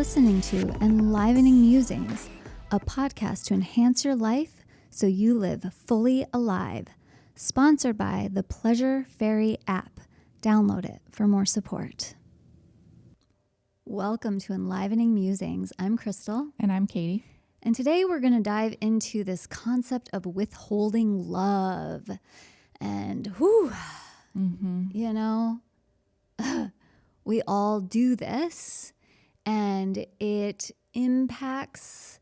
listening to Enlivening Musings, a podcast to enhance your life so you live fully alive. Sponsored by the Pleasure Fairy app. Download it for more support. Welcome to Enlivening Musings. I'm Crystal. And I'm Katie. And today we're going to dive into this concept of withholding love. And you know, we all do this, and it impacts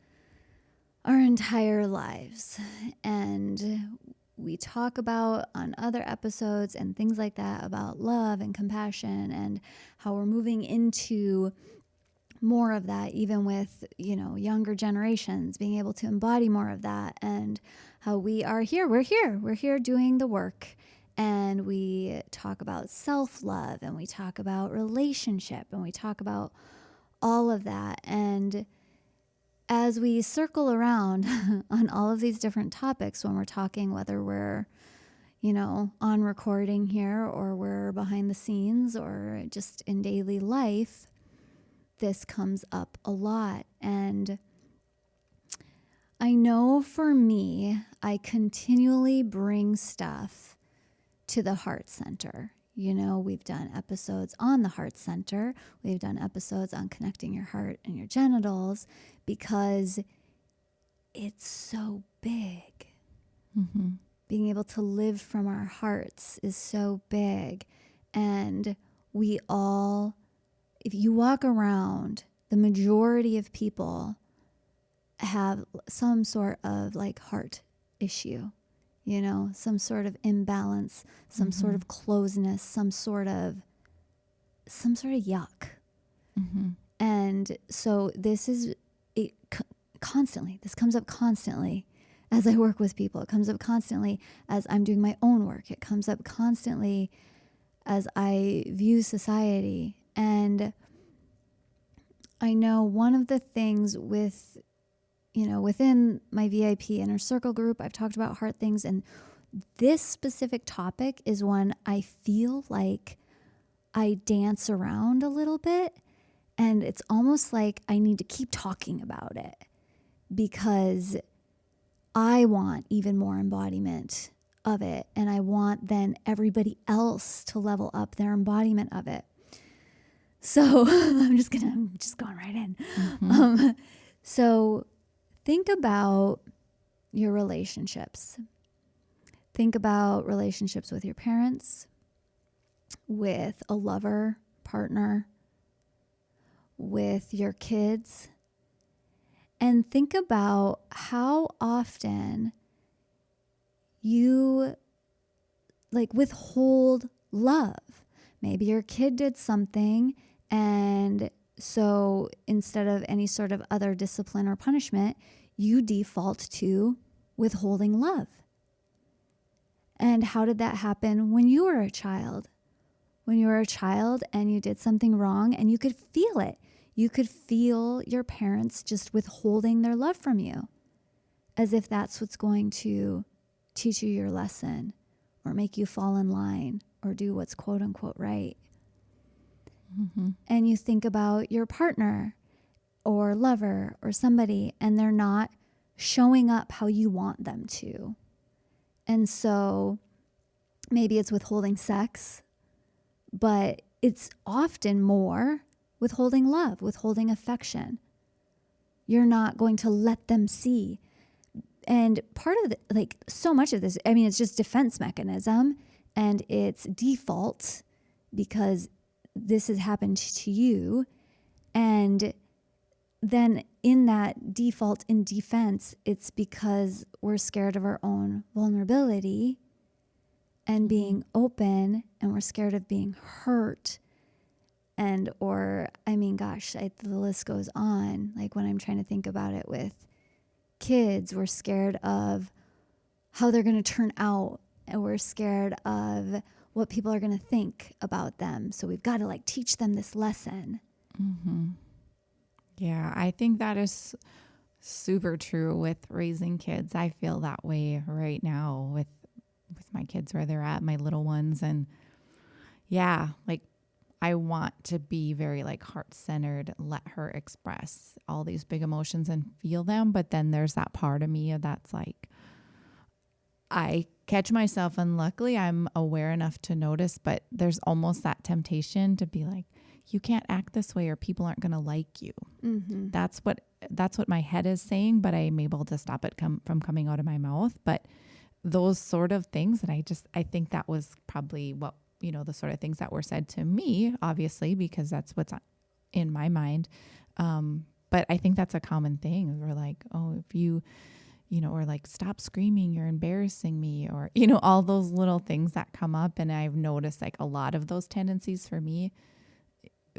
our entire lives. And we talk about on other episodes and things like that about love and compassion and how we're moving into more of that, even with, younger generations being able to embody more of that, and how we're here doing the work. And we talk about self-love, and we talk about relationship, and we talk about all of that. And as we circle around on all of these different topics, when we're talking, whether we're, on recording here or we're behind the scenes or just in daily life, this comes up a lot. And I know for me, I continually bring stuff to the heart center. We've done episodes on the heart center. We've done episodes on connecting your heart and your genitals because it's so big. Mm-hmm. Being able to live from our hearts is so big. And we all, if you walk around, the majority of people have some sort of heart issue. Some sort of imbalance, some sort of closeness, some sort of yuck. Mm-hmm. And so this is constantly. This comes up constantly as I work with people. It comes up constantly as I'm doing my own work. It comes up constantly as I view society. And I know one of the things with within my VIP inner circle group, I've talked about heart things, and this specific topic is one I feel like I dance around a little bit, and it's almost like I need to keep talking about it because I want even more embodiment of it, and I want then everybody else to level up their embodiment of it. So I'm just going right in. Mm-hmm. So think about your relationships. Think about relationships with your parents, with a lover, partner, with your kids. And think about how often you withhold love. Maybe your kid did something, and so instead of any sort of other discipline or punishment, you default to withholding love. And how did that happen when you were a child? When you were a child and you did something wrong and you could feel it. You could feel your parents just withholding their love from you, as if that's what's going to teach you your lesson or make you fall in line or do what's quote unquote right. Mm-hmm. And you think about your partner or lover or somebody, and they're not showing up how you want them to. And so maybe it's withholding sex, but it's often more withholding love, withholding affection. You're not going to let them see. And part of so much of this, it's just defense mechanism, and it's default because this has happened to you. And then in that default in defense, it's because we're scared of our own vulnerability and being open, and we're scared of being hurt. And, the list goes on. When I'm trying to think about it with kids, we're scared of how they're going to turn out, and we're scared of what people are going to think about them. So we've got to teach them this lesson. Mm-hmm. Yeah, I think that is super true with raising kids. I feel that way right now with my kids, where they're at, my little ones. And yeah, I want to be very like heart-centered, let her express all these big emotions and feel them. But then there's that part of me that's like, I catch myself, and luckily I'm aware enough to notice, but there's almost that temptation to be like, you can't act this way or people aren't going to like you. Mm-hmm. That's what my head is saying, but I'm able to stop it from coming out of my mouth. But those sort of things, and I think that was probably what, the sort of things that were said to me, obviously, because that's what's in my mind. But I think that's a common thing. We're like, oh, if you or like, stop screaming, you're embarrassing me, or, all those little things that come up. And I've noticed like a lot of those tendencies for me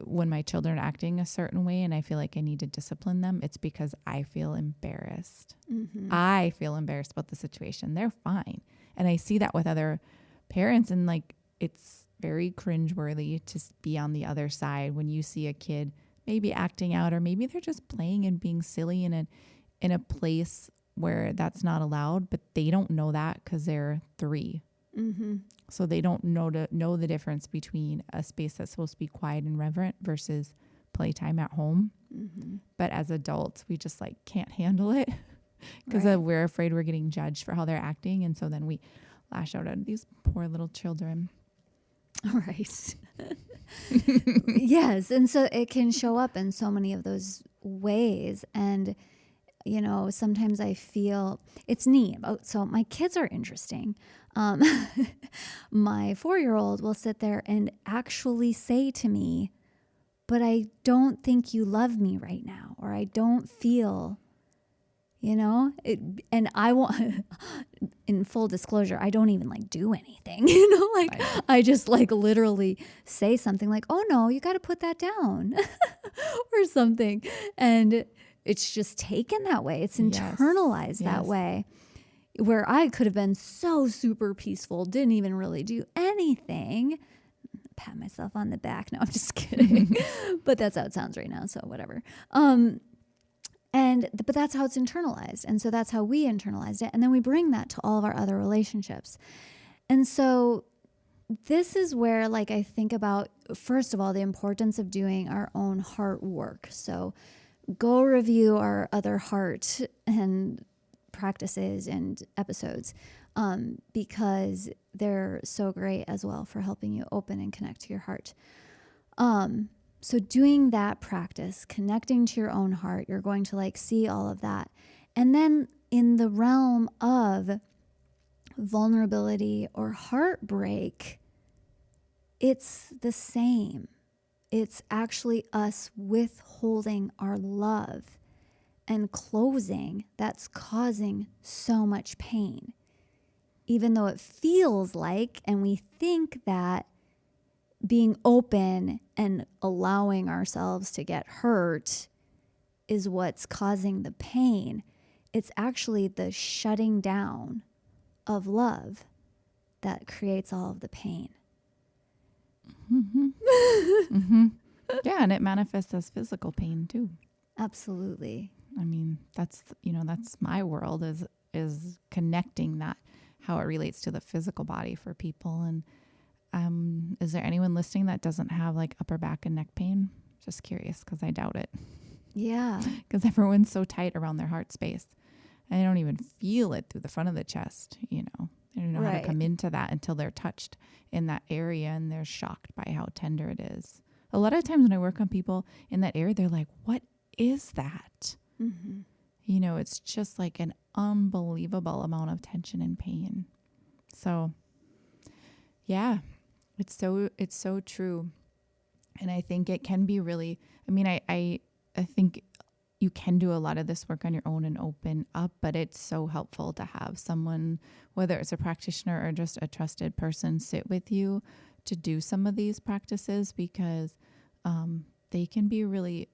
when my children are acting a certain way and I feel like I need to discipline them, it's because I feel embarrassed. Mm-hmm. I feel embarrassed about the situation. They're fine. And I see that with other parents, and like, it's very cringeworthy to be on the other side when you see a kid maybe acting out, or maybe they're just playing and being silly in a place where that's not allowed, but they don't know that because they're 3. Mm-hmm. So they don't know the difference between a space that's supposed to be quiet and reverent versus playtime at home. Mm-hmm. But as adults, we just like can't handle it because we're afraid we're getting judged for how they're acting. And so then we lash out at these poor little children. Right. Yes. And so it can show up in so many of those ways. And sometimes I feel it's neat. So my kids are interesting. My 4-year-old will sit there and actually say to me, but I don't think you love me right now, or I don't feel, and I want, in full disclosure, I don't even like do anything, I just like literally say something like, oh no, you got to put that down or something. And it's just taken that way. It's internalized that way, where I could have been so super peaceful, didn't even really do anything. Pat myself on the back. No, I'm just kidding. But that's how it sounds right now. So whatever. But that's how it's internalized. And so that's how we internalized it. And then we bring that to all of our other relationships. And so this is where, like, I think about, first of all, the importance of doing our own heart work. So go review our other heart and practices and episodes, because they're so great as well for helping you open and connect to your heart. So doing that practice, connecting to your own heart, you're going to like see all of that. And then in the realm of vulnerability or heartbreak, it's the same. It's actually us withholding our love and closing that's causing so much pain. Even though it feels like, and we think that being open and allowing ourselves to get hurt is what's causing the pain, it's actually the shutting down of that creates all of the pain. Mm-hmm. Mm-hmm. Yeah, and it manifests as physical pain too. Absolutely. I mean, that's my world is connecting that, how it relates to the physical body for people. And is there anyone listening that doesn't have like upper back and neck pain? Just curious, because I doubt it. Yeah. Because everyone's so tight around their heart space. And they don't even feel it through the front of the chest, They don't know how to come into that until they're touched in that area, and they're shocked by how tender it is. A lot of times when I work on people in that area, they're like, what is that? Mm-hmm. It's just like an unbelievable amount of tension and pain. So yeah, it's so true. And I think it can be really, I think you can do a lot of this work on your own and open up, but it's so helpful to have someone, whether it's a practitioner or just a trusted person, sit with you to do some of these practices, because they can be really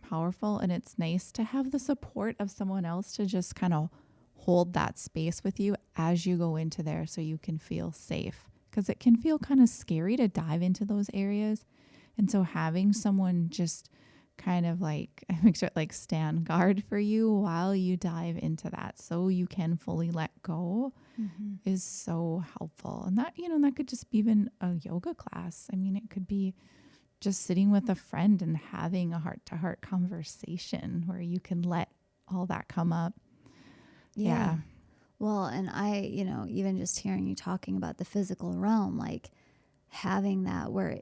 powerful. And it's nice to have the support of someone else to just kind of hold that space with you as you go into there, so you can feel safe, because it can feel kind of scary to dive into those areas. And so having someone just kind of like, make sure like stand guard for you while you dive into that, so you can fully let go, is so helpful. And that, that could just be even a yoga class. It could be just sitting with a friend and having a heart-to-heart conversation where you can let all that come up. Yeah. Well, and I, even just hearing you talking about the physical realm, like having that where,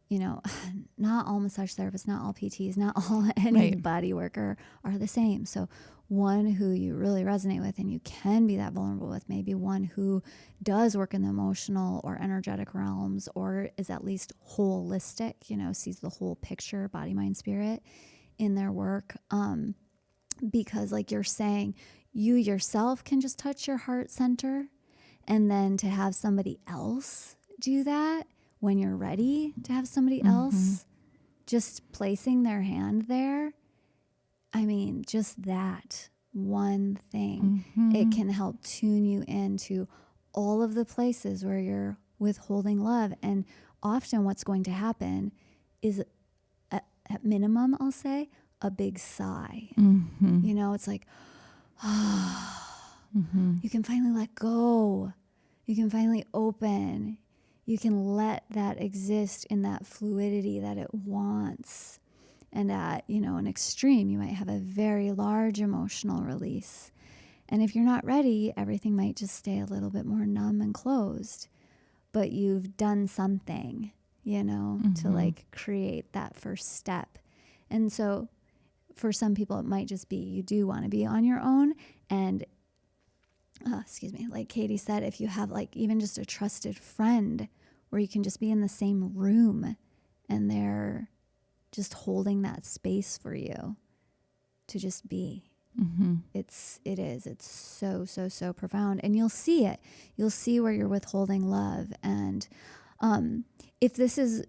not all massage therapists, not all PTs, not all any body worker are the same. So one who you really resonate with and you can be that vulnerable with, maybe one who does work in the emotional or energetic realms, or is at least holistic, sees the whole picture, body, mind, spirit in their work. Because like you're saying, you yourself can just touch your heart center, and then to have somebody else do that when you're ready to have somebody else just placing their hand there. I mean, just that one thing, it can help tune you into all of the places where you're withholding love. And often what's going to happen is, at minimum, I'll say, a big sigh. It's like, you can finally let go. You can finally open. You can let that exist in that fluidity that it wants. And at, an extreme, you might have a very large emotional release. And if you're not ready, everything might just stay a little bit more numb and closed. But you've done something, to like create that first step. And so for some people, it might just be you do want to be on your own. And, like Katie said, if you have like even just a trusted friend where you can just be in the same room and they're just holding that space for you to just be. It's so profound. And you'll see it. You'll see where you're withholding love. And if this is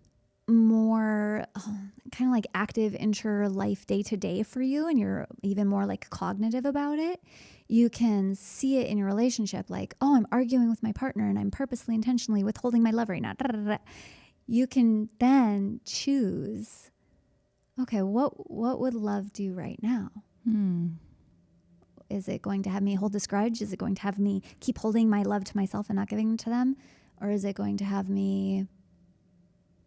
more kind of like active inter-life day-to-day for you, and you're even more like cognitive about it, you can see it in your relationship. Like, oh, I'm arguing with my partner and I'm purposely, intentionally withholding my love right now. You can then choose, okay, what would love do right now? Is it going to have me hold this grudge? Is it going to have me keep holding my love to myself and not giving it to them? Or is it going to have me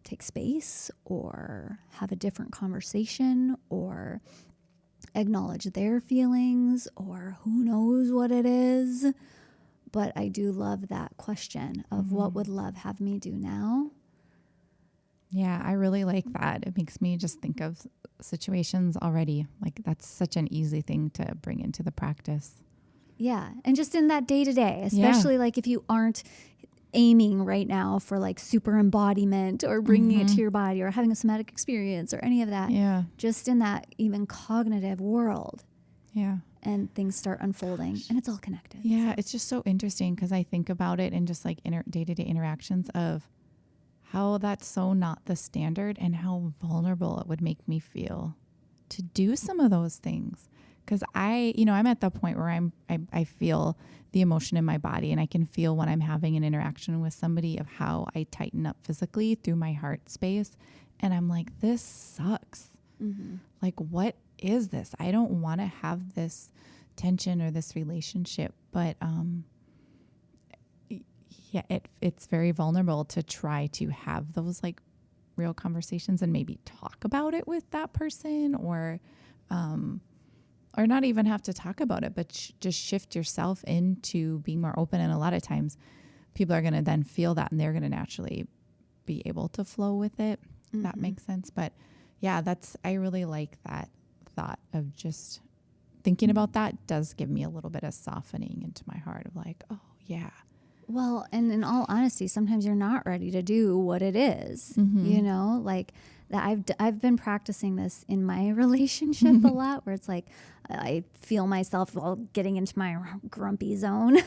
take space or have a different conversation or acknowledge their feelings, or who knows what it is? But I do love that question of what would love have me do now? Yeah, I really like that. It makes me just think of situations already. Like that's such an easy thing to bring into the practice. Yeah. And just in that day to day, especially like if you aren't aiming right now for like super embodiment or bringing it to your body or having a somatic experience or any of that. Yeah. Just in that even cognitive world. Yeah. And things start unfolding and it's all connected. Yeah. It's just so interesting because I think about it in just like day-to-day interactions of how that's so not the standard and how vulnerable it would make me feel to do some of those things. Because I'm at the point where I feel the emotion in my body, and I can feel when I'm having an interaction with somebody of how I tighten up physically through my heart space. And I'm like, this sucks. Like, what is this? I don't want to have this tension or this relationship. But yeah, it's very vulnerable to try to have those like real conversations and maybe talk about it with that person, or not even have to talk about it, but just shift yourself into being more open. And a lot of times people are going to then feel that and they're going to naturally be able to flow with it. That makes sense. But yeah, I really like that thought of just thinking about that does give me a little bit of softening into my heart of like, oh yeah. Well, and in all honesty, sometimes you're not ready to do what it is, like that. I've been practicing this in my relationship a lot, where it's like, I feel myself all getting into my grumpy zone and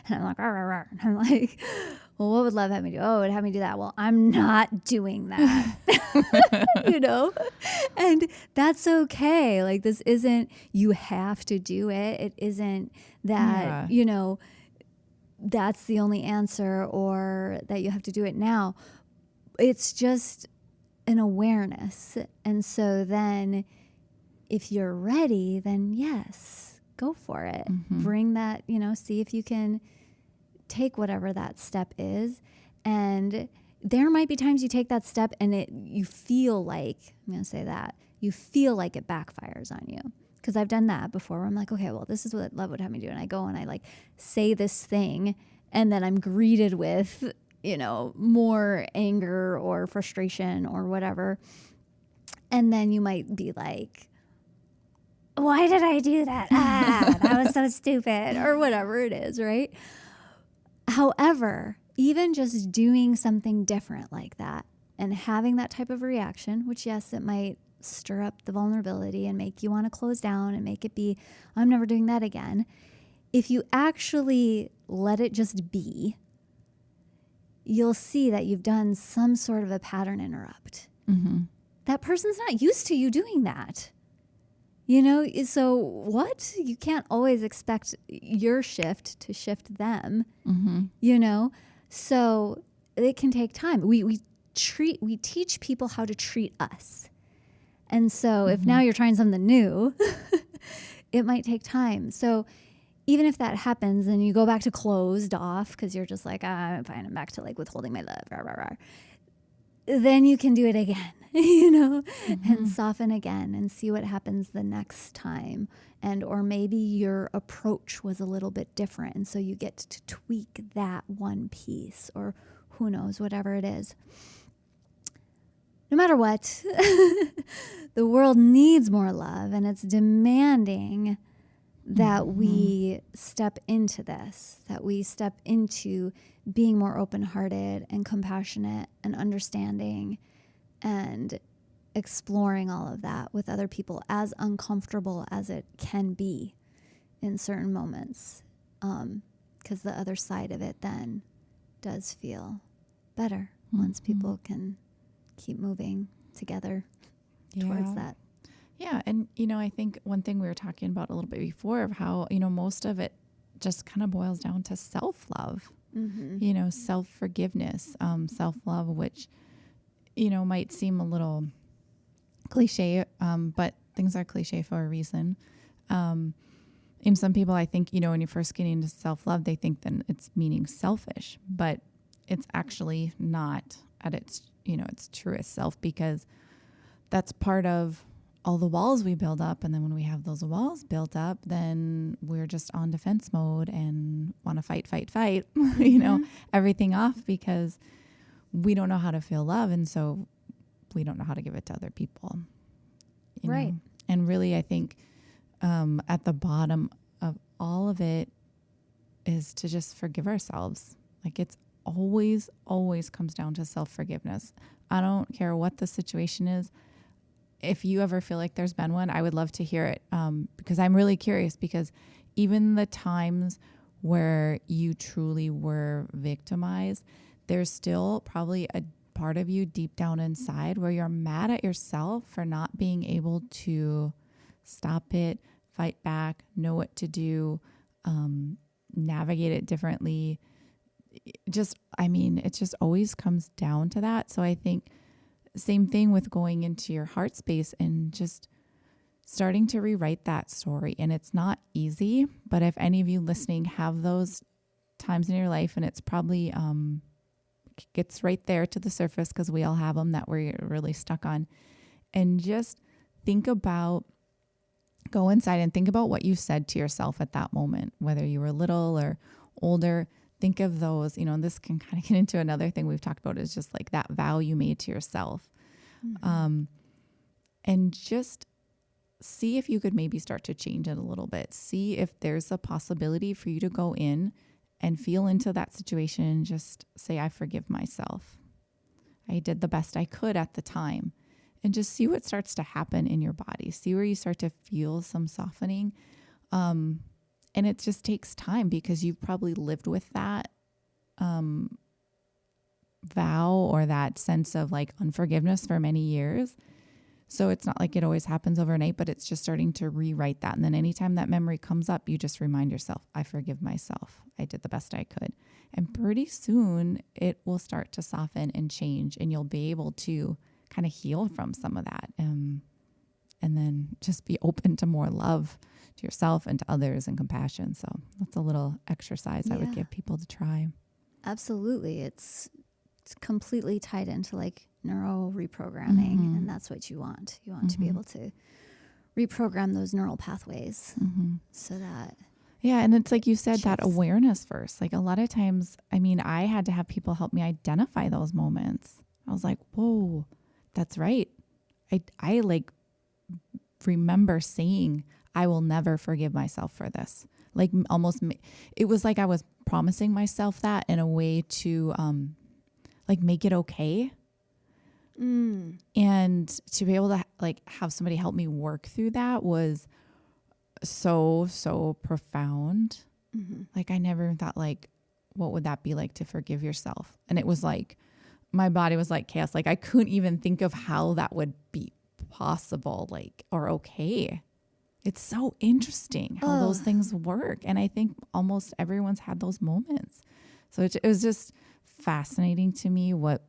I'm like, rah, rah, rah. And I'm like, well, what would love have me do? Oh, it would have me do that. Well, I'm not doing that, and that's okay. Like, this isn't, you have to do it. It isn't that, that's the only answer or that you have to do it now. It's just an awareness. And so then if you're ready, then yes, go for it. Bring that, see if you can take whatever that step is. And there might be times you take that step and you feel like, I'm going to say that, you feel like it backfires on you. Because I've done that before where I'm like, okay, well, this is what love would have me do. And I go and I like say this thing and then I'm greeted with, more anger or frustration or whatever. And then you might be like, why did I do that? That was so stupid, or whatever it is, right? However, even just doing something different like that and having that type of reaction, which yes, it might stir up the vulnerability and make you want to close down and make it be, I'm never doing that again. If you actually let it just be, you'll see that you've done some sort of a pattern interrupt. Mm-hmm. That person's not used to you doing that. So what? You can't always expect your shift to shift them, So it can take time. We teach people how to treat us. And so if now you're trying something new, it might take time. So even if that happens and you go back to closed off because you're just like, I'm fine, I'm back to like withholding my love, rah, rah, rah. Then you can do it again, and soften again and see what happens the next time. Or maybe your approach was a little bit different. And so you get to tweak that one piece, or who knows, whatever it is. No matter what, the world needs more love, and it's demanding that we step into this, that we step into being more open-hearted and compassionate and understanding and exploring all of that with other people, as uncomfortable as it can be in certain moments, because the other side of it then does feel better once people can keep moving together towards that. Yeah. And, I think one thing we were talking about a little bit before of how, most of it just kind of boils down to self-love, self-forgiveness, self-love, which, might seem a little cliche, but things are cliche for a reason. And some people, I think, when you first get into self-love, they think then it's meaning selfish, but it's actually not at its truest self, because that's part of all the walls we build up. And then when we have those walls built up, then we're just on defense mode and want to fight, everything off, because we don't know how to feel love. And so we don't know how to give it to other people. You know? And really, I think at the bottom of all of it is to just forgive ourselves. Like, it's always comes down to self-forgiveness. I don't care what the situation is. If you ever feel like there's been one, I would love to hear it, because I'm really curious, because even the times where you truly were victimized, there's still probably a part of you deep down inside where you're mad at yourself for not being able to stop it, fight back, know what to do, navigate it differently. It just always comes down to that. So I think same thing with going into your heart space and just starting to rewrite that story. And it's not easy, but if any of you listening have those times in your life, and it's probably gets right there to the surface, because we all have them that we're really stuck on, and just go inside and think about what you said to yourself at that moment, whether you were little or older. Think of those, this can kind of get into another thing we've talked about, is just like that vow you made to yourself. And just see if you could maybe start to change it a little bit. See if there's a possibility for you to go in and feel into that situation and just say, I forgive myself. I did the best I could at the time. And just see what starts to happen in your body. See where you start to feel some softening. And it just takes time, because you've probably lived with that vow or that sense of like unforgiveness for many years. So it's not like it always happens overnight, but it's just starting to rewrite that. And then anytime that memory comes up, you just remind yourself, I forgive myself. I did the best I could. And pretty soon it will start to soften and change, and you'll be able to kind of heal from some of that. And then just be open to more love to yourself and to others and compassion. So that's a little exercise I would give people to try. Absolutely. It's completely tied into like neural reprogramming, and that's what you want. You want to be able to reprogram those neural pathways so that. Yeah. And it's like you said, shifts. that awareness first. Like a lot of times, I mean, I had to have people help me identify those moments. I was like, whoa, that's right. I like remember saying, I will never forgive myself for this. Like almost, it was like I was promising myself that in a way to like make it okay. And to be able to like have somebody help me work through that was so profound. Like I never thought like, what would that be like to forgive yourself? And it was like, my body was like chaos. Like I couldn't even think of how that would be possible, like, or okay. It's so interesting how those things work. And I think almost everyone's had those moments. So it was just fascinating to me what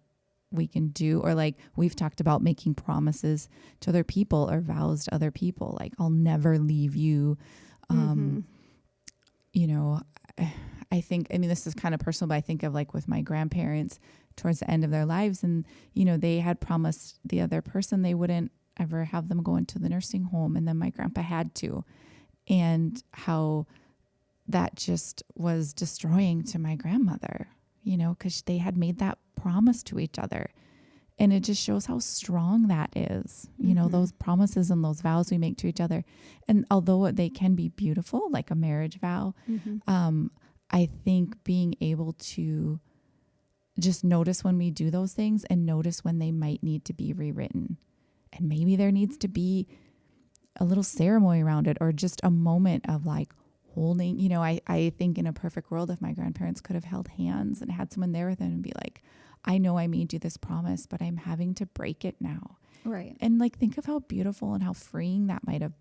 we can do. Or like we've talked about making promises to other people or vows to other people. Like I'll never leave you. You know, I think, I mean, this is kind of personal, but I think of like with my grandparents towards the end of their lives. And, you know, they had promised the other person they wouldn't ever have them go into the nursing home. And then my grandpa had to, and how that just was destroying to my grandmother, you know, because they had made that promise to each other. And it just shows how strong that is, you know, those promises and those vows we make to each other. And although they can be beautiful, like a marriage vow, I think being able to just notice when we do those things and notice when they might need to be rewritten. And maybe there needs to be a little ceremony around it, or just a moment of like holding, you know, I think in a perfect world, if my grandparents could have held hands and had someone there with them and be like, I know I made you this promise, but I'm having to break it now. Right. And like, think of how beautiful and how freeing that might have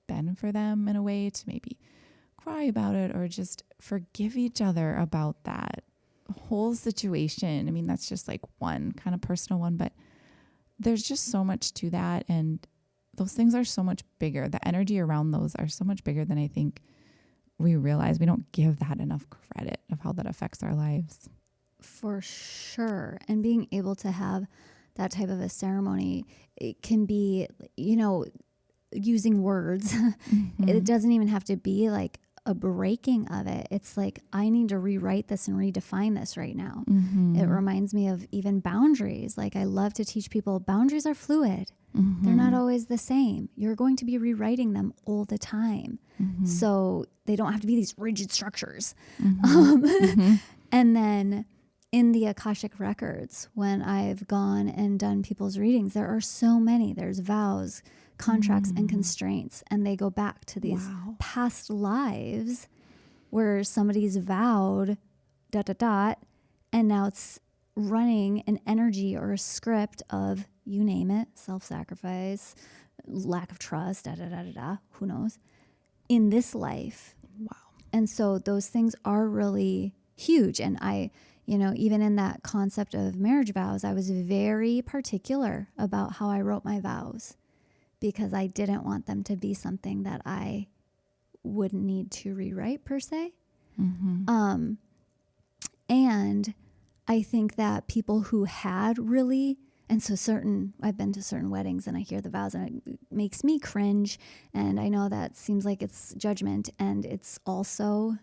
been for them in a way to maybe cry about it or just forgive each other about that whole situation. I mean, that's just like one kind of personal one, but there's just so much to that. And those things are so much bigger. The energy around those are so much bigger than I think we realize. We don't give that enough credit of how that affects our lives. For sure. And being able to have that type of a ceremony, it can be, you know, using words. It doesn't even have to be like a breaking of it. It's like, I need to rewrite this and redefine this right now. It reminds me of even boundaries. Like I love to teach people boundaries are fluid. They're not always the same. You're going to be rewriting them all the time. So they don't have to be these rigid structures. And then in the Akashic records, when I've gone and done people's readings, there are so many. There's vows, contracts, and constraints. And they go back to these past lives where somebody's vowed ... And now it's running an energy or a script of, you name it, self-sacrifice, lack of trust, who knows, in this life. Wow. And so those things are really huge. And I, you know, even in that concept of marriage vows, I was very particular about how I wrote my vows because I didn't want them to be something that I would need to rewrite per se. And I think that people who had really, and so I've been to certain weddings and I hear the vows and it makes me cringe. And I know that seems like it's judgment, and it's also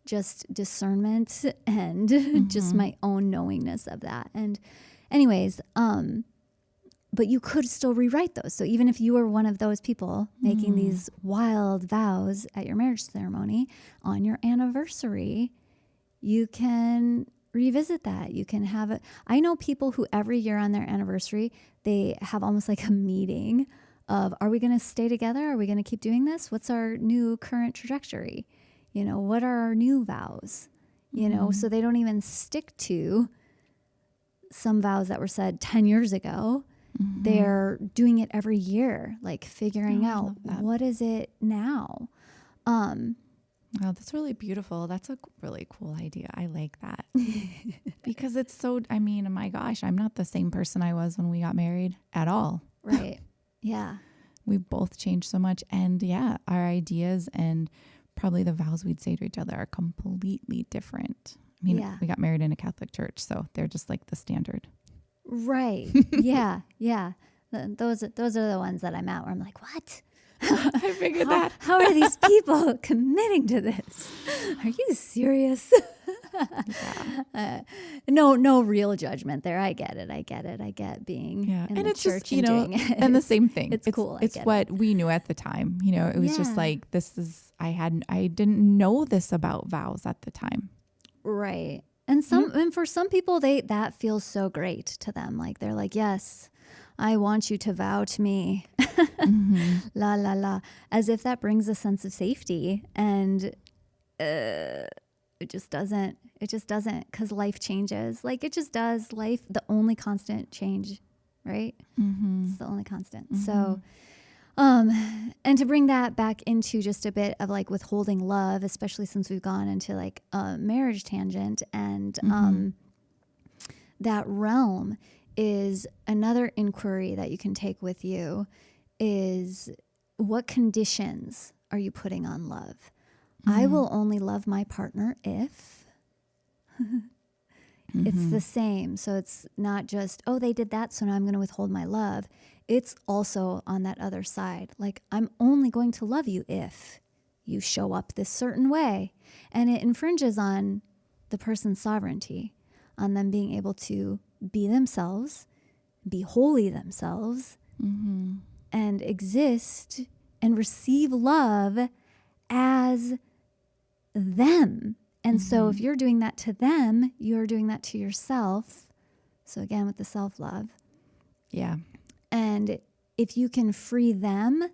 just discernment and just my own knowingness of that. And anyways, but you could still rewrite those. So even if you were one of those people making these wild vows at your marriage ceremony on your anniversary, you can revisit that. You can have it. I know people who every year on their anniversary, they have almost like a meeting of, are we going to stay together? Are we going to keep doing this? What's our new current trajectory? You know, what are our new vows? You know, so they don't even stick to some vows that were said 10 years ago. They're doing it every year, like figuring out what is it now. Wow, that's really beautiful. That's a really cool idea. I like that. Because it's so, I mean, my gosh, I'm not the same person I was when we got married at all. Right. Yeah. We both changed so much. And yeah, our ideas and probably the vows we'd say to each other are completely different. I mean, we got married in a Catholic church, so they're just like the standard. Right. Yeah. Yeah. Those are the ones that I'm at where I'm like, what? I figured that. How are these people committing to this? Are you serious? No real judgment there. I get it. I get being in and the it's church just, and doing it. and the same thing. It's cool. It's what we knew at the time. It was just like, I didn't know this about vows at the time. Right. And for some people, that feels so great to them. Like they're like, yes, I want you to vow to me. La, la, la. As if that brings a sense of safety. And it just doesn't. It just doesn't, because life changes. Like it just does. Life, the only constant change, right? It's the only constant. So, and to bring that back into just a bit of like withholding love, especially since we've gone into like a marriage tangent, and that realm is another inquiry that you can take with you is, what conditions are you putting on love? I will only love my partner if it's the same. So it's not just, oh, they did that, so now I'm going to withhold my love. It's also on that other side. Like, I'm only going to love you if you show up this certain way. And it infringes on the person's sovereignty, on them being able to be themselves, be wholly themselves, and exist and receive love as them. And so if you're doing that to them, you're doing that to yourself. So again, with the self-love. Yeah. And if you can free them,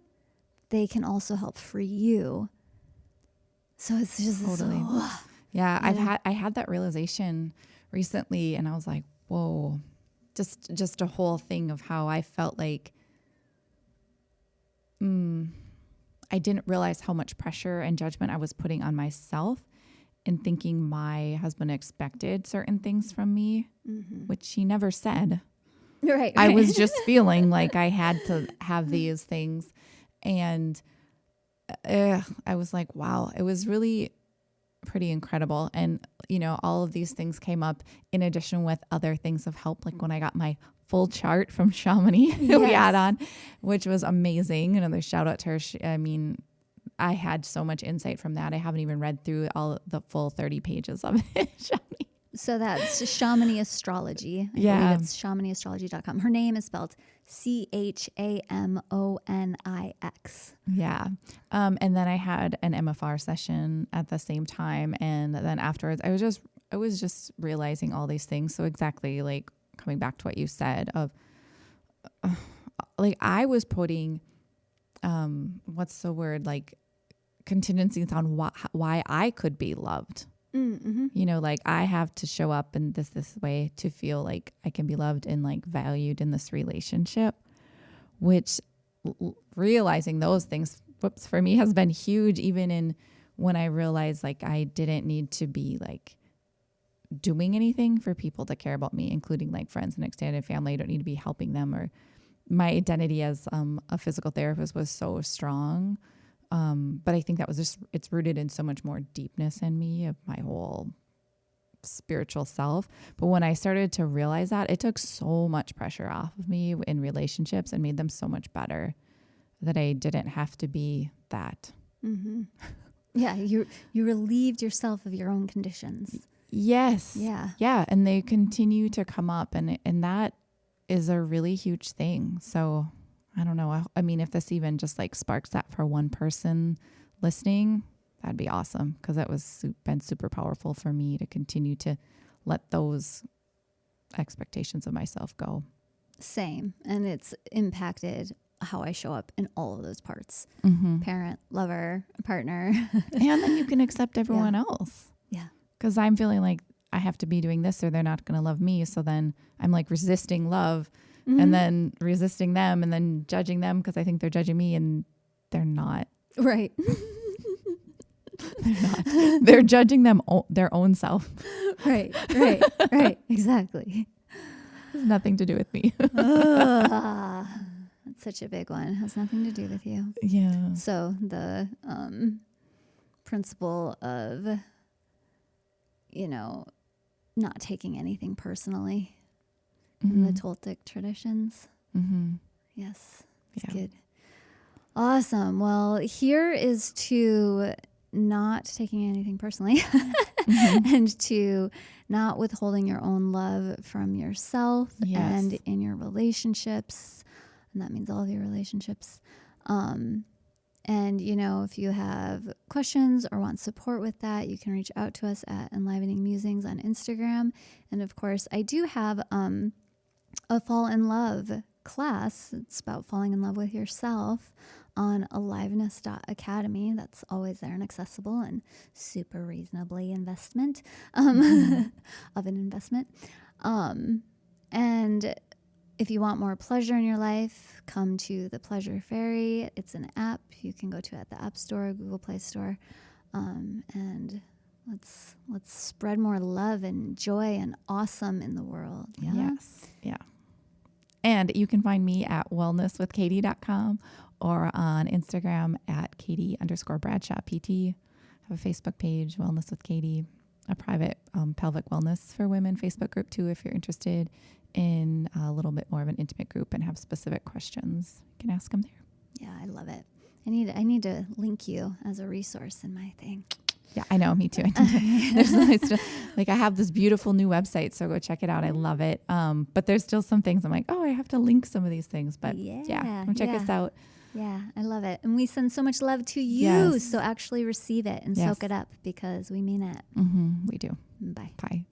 they can also help free you. So it's just totally. I had that realization recently, and I was like, whoa, just a whole thing of how I felt like I didn't realize how much pressure and judgment I was putting on myself and thinking my husband expected certain things from me, which he never said. Right. I was just feeling like I had to have these things. And I was like, wow, it was really pretty incredible. And, all of these things came up in addition with other things of help. Like when I got my full chart from Chamonix we had on, which was amazing. Another shout out to her. I had so much insight from that. I haven't even read through all the full 30 pages of it. So that's Chamonix Astrology. I believe it's chamonixastrology.com. Her name is spelled Chamonix. Yeah. And then I had an MFR session at the same time. And then afterwards, I was just realizing all these things. So exactly like coming back to what you said of like I was putting, what's the word? Like contingencies on why I could be loved. Like I have to show up in this way to feel like I can be loved and like valued in this relationship, which realizing those things for me has been huge, even in when I realized like I didn't need to be like doing anything for people to care about me, including like friends and extended family. I don't need to be helping them, or my identity as a physical therapist was so strong. But I think that was just, it's rooted in so much more deepness in me of my whole spiritual self. But when I started to realize that, it took so much pressure off of me in relationships and made them so much better, that I didn't have to be that. Yeah. You relieved yourself of your own conditions. Yes. Yeah. Yeah. And they continue to come up, and that is a really huge thing. So I don't know. I mean, if this even just like sparks that for one person listening, that'd be awesome. Because that was been super powerful for me to continue to let those expectations of myself go. Same. And it's impacted how I show up in all of those parts. Parent, lover, partner. And then you can accept everyone else. Yeah. Because I'm feeling like I have to be doing this or they're not going to love me. So then I'm like resisting love. And then resisting them, and then judging them because I think they're judging me, and they're not. Right. They're not. They're judging their own self. Right. Exactly. It has nothing to do with me. That's such a big one. It has nothing to do with you. Yeah. So the principle of, not taking anything personally in the Toltec traditions. Yes, it's good. Awesome. Well, here is to not taking anything personally and to not withholding your own love from yourself and in your relationships. And that means all of your relationships. And, you know, if you have questions or want support with that, you can reach out to us at Enlivening Musings on Instagram. And of course, I do have a Fall in Love class. It's about falling in love with yourself on aliveness.academy. That's always there and accessible and super reasonably investment of an investment. And if you want more pleasure in your life, come to the Pleasure Fairy. It's an app you can go to at the App Store, Google Play Store, and let's spread more love and joy and awesome in the world. Yeah? Yes, yeah. And you can find me at wellnesswithkatie.com or on Instagram at Katie_BradshawPT. I have a Facebook page, Wellness with Katie, a private pelvic wellness for women Facebook group too, if you're interested in a little bit more of an intimate group and have specific questions. You can ask them there. Yeah, I love it. I need to link you as a resource in my thing. Yeah, I know. Me too. I have this beautiful new website, so go check it out. I love it. But there's still some things I'm like, oh, I have to link some of these things. But come check us out. Yeah, I love it. And we send so much love to you. So actually receive it and soak it up because we mean it. We do. Bye. Bye.